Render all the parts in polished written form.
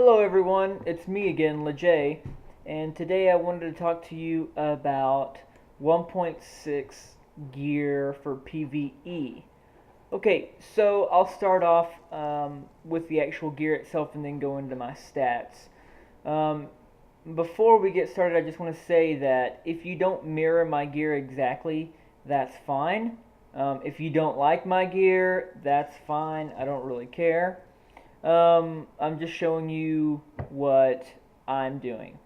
Hello everyone, it's me again, Leijae, and today I wanted to talk to you about 1.6 gear for PvE. Okay, so I'll start off with the actual gear itself and then go into my stats. Um, Before we get started, I just want to say that if you don't mirror my gear exactly, that's fine. If you don't like my gear, that's fine. I don't really care. I'm just showing you what I'm doing.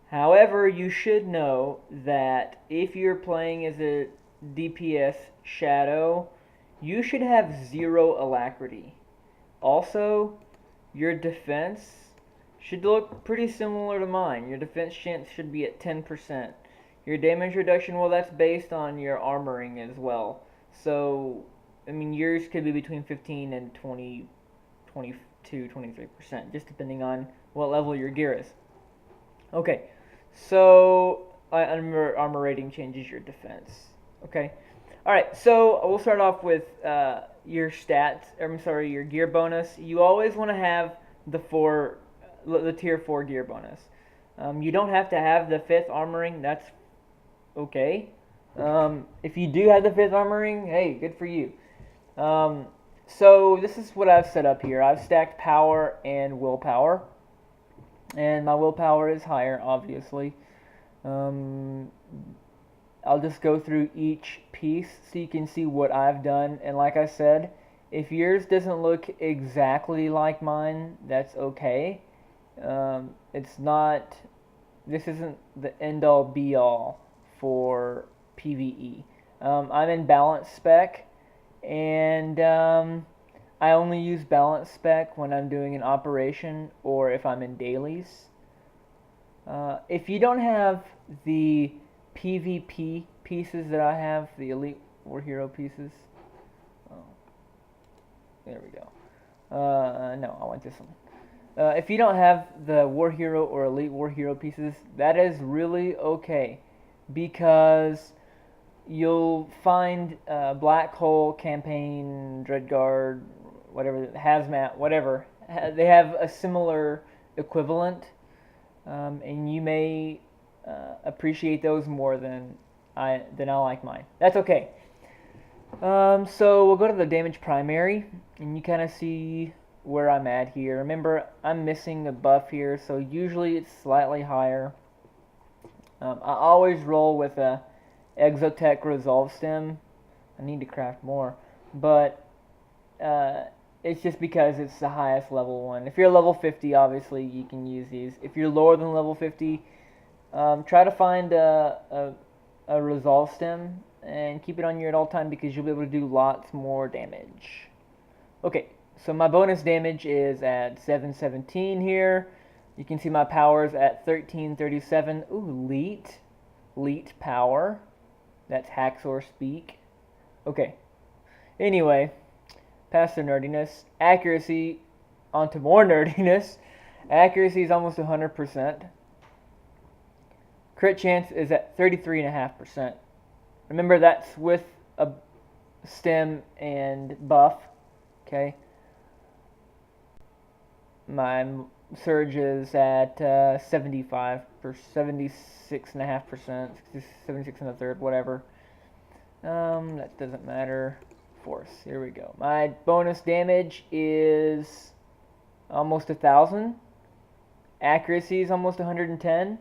However, you should know that if you're playing as a DPS shadow, you should have 0 alacrity. Also, your defense should look pretty similar to mine. Your defense chance should be at 10%. Your damage reduction, well, that's based on your armoring as well. So, I mean, yours could be between 15 and 22, 23%, just depending on what level your gear is. Okay, so armor rating changes your defense. Okay, all right. So we'll start off with your stats. I'm sorry, your gear bonus. You always want to have the tier 4 gear bonus. You don't have to have the 5th armoring. That's okay. If you do have the 5th armoring, hey, good for you. So this is what I've set up here. I've stacked power and willpower. And my willpower is higher, obviously. I'll just go through each piece so you can see what I've done. And like I said, if yours doesn't look exactly like mine, that's okay. This isn't the end-all be-all for PvE. I'm in balance spec, and I only use balance spec when I'm doing an operation or if I'm in dailies. If you don't have the PvP pieces that I have, the Elite War Hero pieces, oh, there we go. No, I want this one. If you don't have the War Hero or Elite War Hero pieces, that is really okay, because you'll find Black Hole, Campaign, Dreadguard, whatever, Hazmat, whatever. They have a similar equivalent, and you may appreciate those more than I like mine. That's okay. So we'll go to the damage primary, and you kind of see where I'm at here. Remember, I'm missing a buff here, so usually it's slightly higher. I always roll with a Exotech Resolve Stem. I need to craft more, but it's just because it's the highest level one. If you're level 50, obviously you can use these. If you're lower than level 50, try to find a Resolve Stem and keep it on you at all time, because you'll be able to do lots more damage. Okay, so my bonus damage is at 717 here. You can see my powers at 1337. Ooh, Leet power. That's Haxor speak. Okay. Anyway, past the nerdiness. Accuracy, onto more nerdiness. Accuracy is almost 100%. Crit chance is at 33.5%. Remember, that's with a stem and buff. Okay. My surge is at 75%, 76.5%, 76 and a third, whatever. That doesn't matter. Force. Here we go. My bonus damage is almost 1,000. Accuracy is almost 110.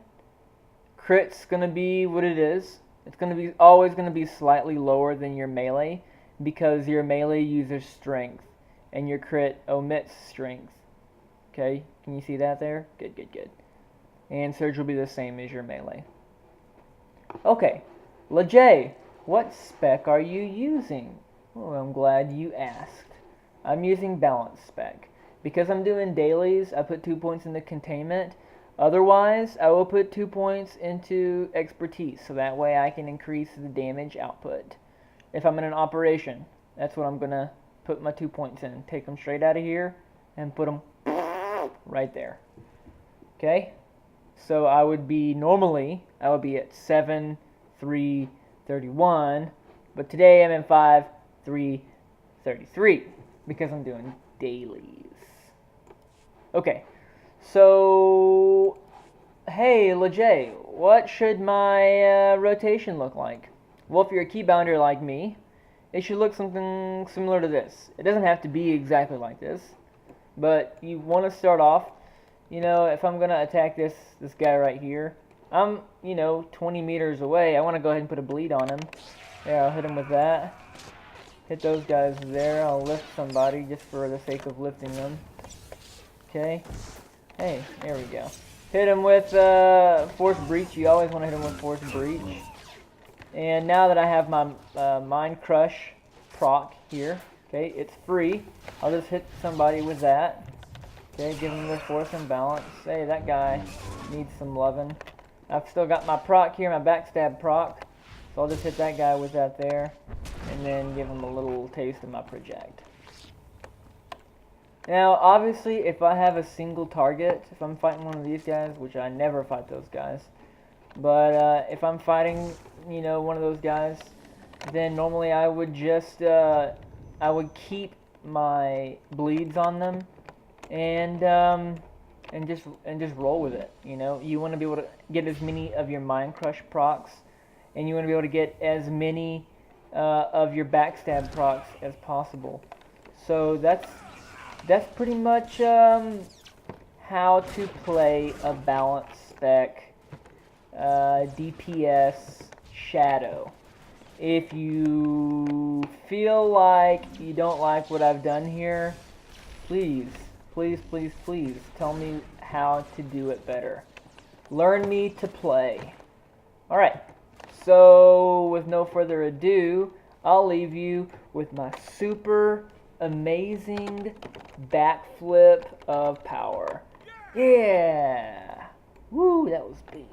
Crit's gonna be what it is. It's gonna be always gonna be slightly lower than your melee, because your melee uses strength and your crit omits strength. Okay, can you see that there? Good, good, good. And surge will be the same as your melee. Okay, Leijae, what spec are you using? Well, I'm glad you asked. I'm using balance spec. Because I'm doing dailies, I put 2 points into containment. Otherwise, I will put 2 points into expertise, so that way I can increase the damage output. If I'm in an operation, that's what I'm going to put my 2 points in. Take them straight out of here and put them right there. Okay? So I would be at 7, 3, 31, but today I'm in 5, 3, 33, because I'm doing dailies. Okay, So, hey, Leijae, what should my rotation look like? Well, if you're a keybounder like me, it should look something similar to this. It doesn't have to be exactly like this, but you want to start off, if I'm going to attack this guy right here, I'm, 20 meters away. I want to go ahead and put a bleed on him. Yeah, I'll hit him with that. Hit those guys there. I'll lift somebody just for the sake of lifting them. Okay. Hey, there we go. Hit him with Force Breach. You always want to hit him with Force Breach. And now that I have my Mind Crush proc here, okay, it's free. I'll just hit somebody with that. Okay, give him the Force Imbalance. Hey, that guy needs some loving. I've still got my proc here, my backstab proc. So I'll just hit that guy with that there. And then give him a little taste of my project. Now, obviously, if I have a single target, if I'm fighting one of these guys, which I never fight those guys, but if I'm fighting, one of those guys, then normally I would just, I would keep my bleeds on them, and just roll with it. You want to be able to get as many of your Mind Crush procs, and you want to be able to get as many of your backstab procs as possible. So that's pretty much how to play a balanced spec DPS Shadow. If you feel like you don't like what I've done here, please tell me how to do it better. Learn me to play. Alright, so with no further ado, I'll leave you with my super amazing backflip of power. Yeah! Woo, that was beast.